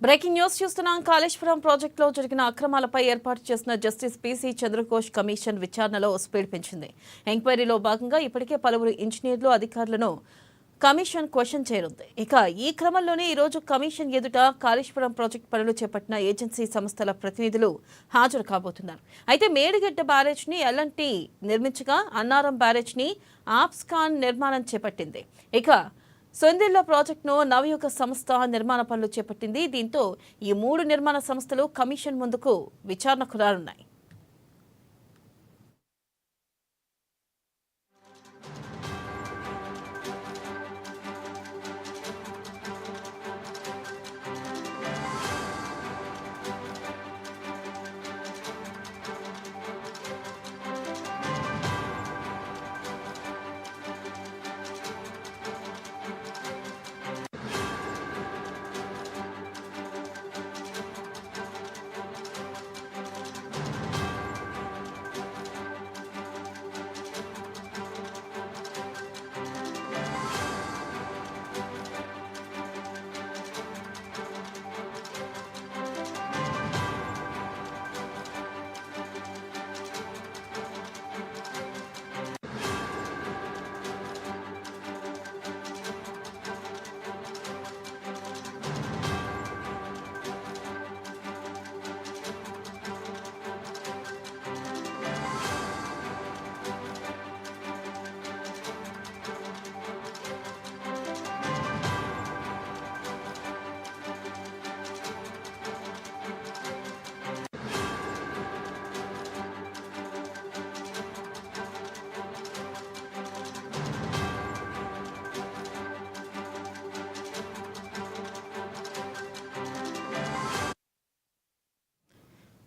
Breaking news చూస్తున్నాం. కాళేశ్వరం ప్రాజెక్టులో జరిగిన అక్రమాలపై ఏర్పాటు చేసిన జస్టిస్ పీసీ చంద్రఘోష్ కమిషన్ విచారణలో స్పీడ్ పెంచింది. ఎంక్వైరీలో భాగంగా ఇప్పటికే పలువురు ఇంజనీర్లు అధికారులను కమిషన్ క్వశ్చన్ చేయనుంది. ఇక ఈ క్రమంలోనే ఈరోజు కమిషన్ ఎదుట కాళేశ్వరం ప్రాజెక్టు పనులు చేపట్టిన ఏజెన్సీ సంస్థల ప్రతినిధులు హాజరు కాబోతున్నారు. అయితే మేడిగడ్డ బ్యారేజ్ ని ఎల్ఎన్టీ నిర్మించగా అన్నారం బ్యారేజ్ ని ఆప్స్కాన్ నిర్మాణం చేపట్టింది. ఇక సొందిల్ల ప్రాజెక్టును నవయుగ సంస్థ నిర్మాణ పనులు చేపట్టింది. దీంతో ఈ మూడు నిర్మాణ సంస్థలు కమిషన్ ముందుకు విచారణకు రానున్నాయి.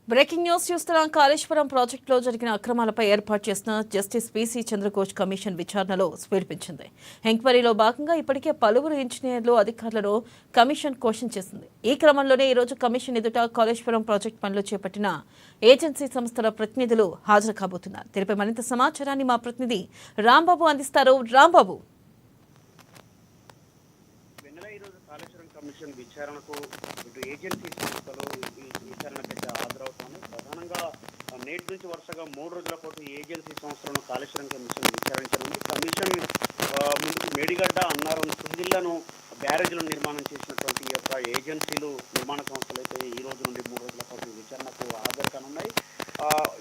బ్రేకింగ్ న్యూస్ చూస్తున్నాం. కాళేశ్వరం ప్రాజెక్టులో జరిగిన అక్రమాలపై ఏర్పాటు చేసిన జస్టిస్ పీసీ చంద్రఘోష్ కమిషన్ విచారణలో స్పీడ్ పెంచింది. ఎంక్వైరీలో భాగంగా ఇప్పటికే పలువురు ఇంజనీర్లు అధికారులను కమిషన్ క్వశ్చన్ చేసింది. ఈ క్రమంలోనే ఈరోజు కమిషన్ ఎదుట కాళేశ్వరం ప్రాజెక్టు పనులు చేపట్టిన ఏజెన్సీ సంస్థల ప్రతినిధులు హాజరు కాబోతున్నారు. దీనిపై మరింత సమాచారాన్ని మా ప్రతినిధి రాంబాబు అందిస్తారు. రాంబాబు, కమిషన్ విచారణకు ఇటు ఏజెన్సీ సంస్థలు విచారణకైతే హాజరవుతాయి. ప్రధానంగా నేటి నుంచి వరుసగా 3 రోజుల పాటు ఏజెన్సీ సంస్థలను కాళేశ్వరం కమిషన్ విచారించనుంది. కమిషన్ ముందుకు మేడిగడ్డ, అన్నారం, సుందిళ్లను బ్యారేజీలను నిర్మాణం చేసినటువంటి ఈ యొక్క ఏజెన్సీలు, నిర్మాణ సంస్థలు అయితే ఈ రోజు నుండి 3 రోజుల పాటు విచారణకు హాజరు కానున్నాయి.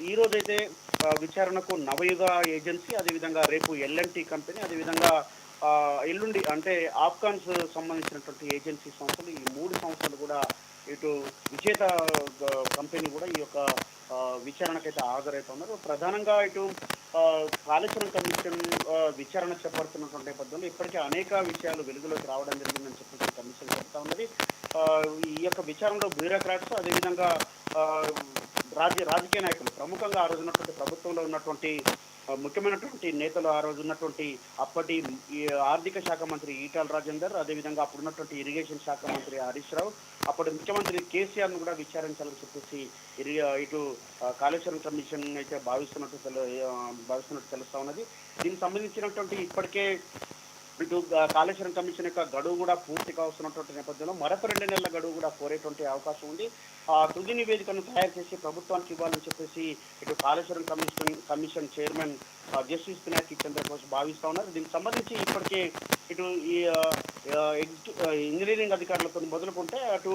ఈ రోజైతే విచారణకు నవయుగ ఏజెన్సీ, అదేవిధంగా రేపు ఎల్ఎన్టీ కంపెనీ, అదేవిధంగా ఎల్లుండి అంటే ఆఫ్ఘాన్స్ సంబంధించినటువంటి ఏజెన్సీ సంస్థలు, ఈ 3 సంస్థలు కూడా ఇటు విజేత కంపెనీ కూడా ఈ యొక్క విచారణకైతే హాజరవుతున్నారు. ప్రధానంగా ఇటు కాళేశ్వరం కమిషన్ విచారణ చేపడుతున్నటువంటి నేపథ్యంలో ఇప్పటికే అనేక విషయాలు వెలుగులోకి రావడం జరిగిందని చెప్పి కమిషన్ చెప్తా ఉన్నది. ఈ యొక్క విచారణలో బ్యూరోక్రాట్స్, అదేవిధంగా రాజకీయ నాయకులు, ప్రముఖంగా ఆ రోజు ఉన్నటువంటి ప్రభుత్వంలో ఉన్నటువంటి ముఖ్యమైనటువంటి నేతలు, ఆ రోజు ఉన్నటువంటి అప్పటి ఆర్థిక శాఖ మంత్రి ఈటల రాజేందర్, అదేవిధంగా అప్పుడున్నటువంటి ఇరిగేషన్ శాఖ మంత్రి హరీష్ రావు, అప్పటి ముఖ్యమంత్రి కేసీఆర్ను కూడా విచారించాలని చెప్పేసి ఇటు కాళేశ్వరం కమిషన్ అయితే భావిస్తున్నట్టు తెలుస్తా ఉన్నది. దీనికి సంబంధించినటువంటి ఇప్పటికే ఇటు కాళేశ్వరం కమిషన్ యొక్క గడువు కూడా పూర్తి కావస్తున్నటువంటి నేపథ్యంలో మరొక 2 నెలల గడువు కూడా కోరేటువంటి అవకాశం ఉంది. ఆ తుది నివేదికను తయారు చేసి ప్రభుత్వానికి ఇవ్వాలని చెప్పేసి ఇటు Kaleshwaram commission chairman justice Pinaki Chandra Ghose భావిస్తా ఉన్నారు. దీనికి సంబంధించి ఇప్పటికే ఇటు ఈ ఇంజనీరింగ్ అధికారులతో మొదలుకుంటే అటు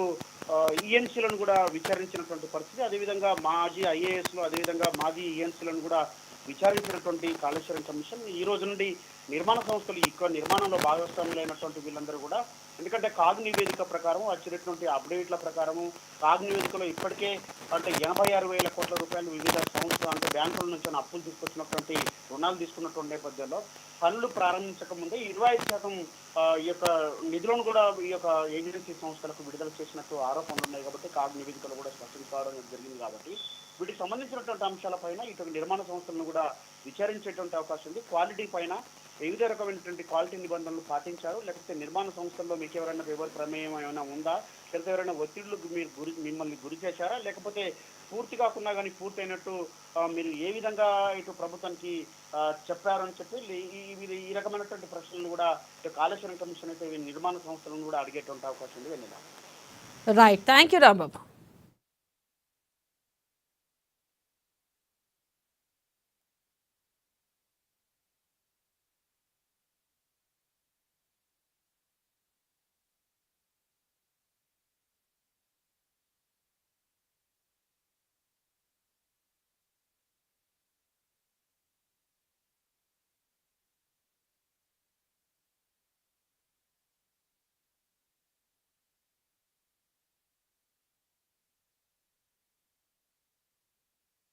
ఈఎన్సీలను కూడా విచారించినటువంటి పరిస్థితి, అదేవిధంగా మాజీ ఐఏఎస్లు, అదేవిధంగా మాజీ ఈఎన్సీలను కూడా విచారించినటువంటి కాళేశ్వరం కమిషన్ ఈ రోజు నుండి నిర్మాణ సంస్థలు ఎక్కువ నిర్మాణంలో భాగస్వాములైనటువంటి వీళ్ళందరూ కూడా, ఎందుకంటే కాగ్ నివేదిక ప్రకారం వచ్చినటువంటి అప్డేట్ల ప్రకారము కాగ్ నివేదికలో ఇప్పటికే అంటే 86,000 కోట్ల రూపాయలు వివిధ సంస్థలు అంటే బ్యాంకుల నుంచి అప్పులు తీసుకొచ్చినటువంటి రుణాలు తీసుకున్నటువంటి నేపథ్యంలో పనులు ప్రారంభించక ముందే 25% ఈ యొక్క నిధులను కూడా ఈ యొక్క ఏజెన్సీ సంస్థలకు విడుదల చేసినట్టు ఆరోపణలు ఉన్నాయి. కాబట్టి కాగ్ నివేదికలు కూడా స్పష్టం కావడం జరిగింది. కాబట్టి వీటికి సంబంధించినటువంటి అంశాలపైన ఇటు నిర్మాణ సంస్థలను కూడా విచారించేటువంటి అవకాశం ఉంది. క్వాలిటీ పైన వివిధ రకమైనటువంటి క్వాలిటీ నిబంధనలు పాటించారు, లేకపోతే నిర్మాణ సంస్థల్లో మీకు ఎవరైనా ఎవరి ప్రమేయం ఏమైనా ఉందా, లేకపోతే ఎవరైనా ఒత్తిళ్లకు మిమ్మల్ని గురి చేశారా, లేకపోతే పూర్తి కాకుండా కానీ పూర్తయినట్టు మీరు ఏ విధంగా ఇటు ప్రభుత్వానికి చెప్పారని చెప్పి ఈ రకమైనటువంటి ప్రశ్నలను కూడా కాళేశ్వరం కమిషన్ అయితే నిర్మాణ సంస్థలను కూడా అడిగేటువంటి అవకాశం ఉంది. వెళ్ళినా రైట్, థ్యాంక్ యూ రాంబాబు.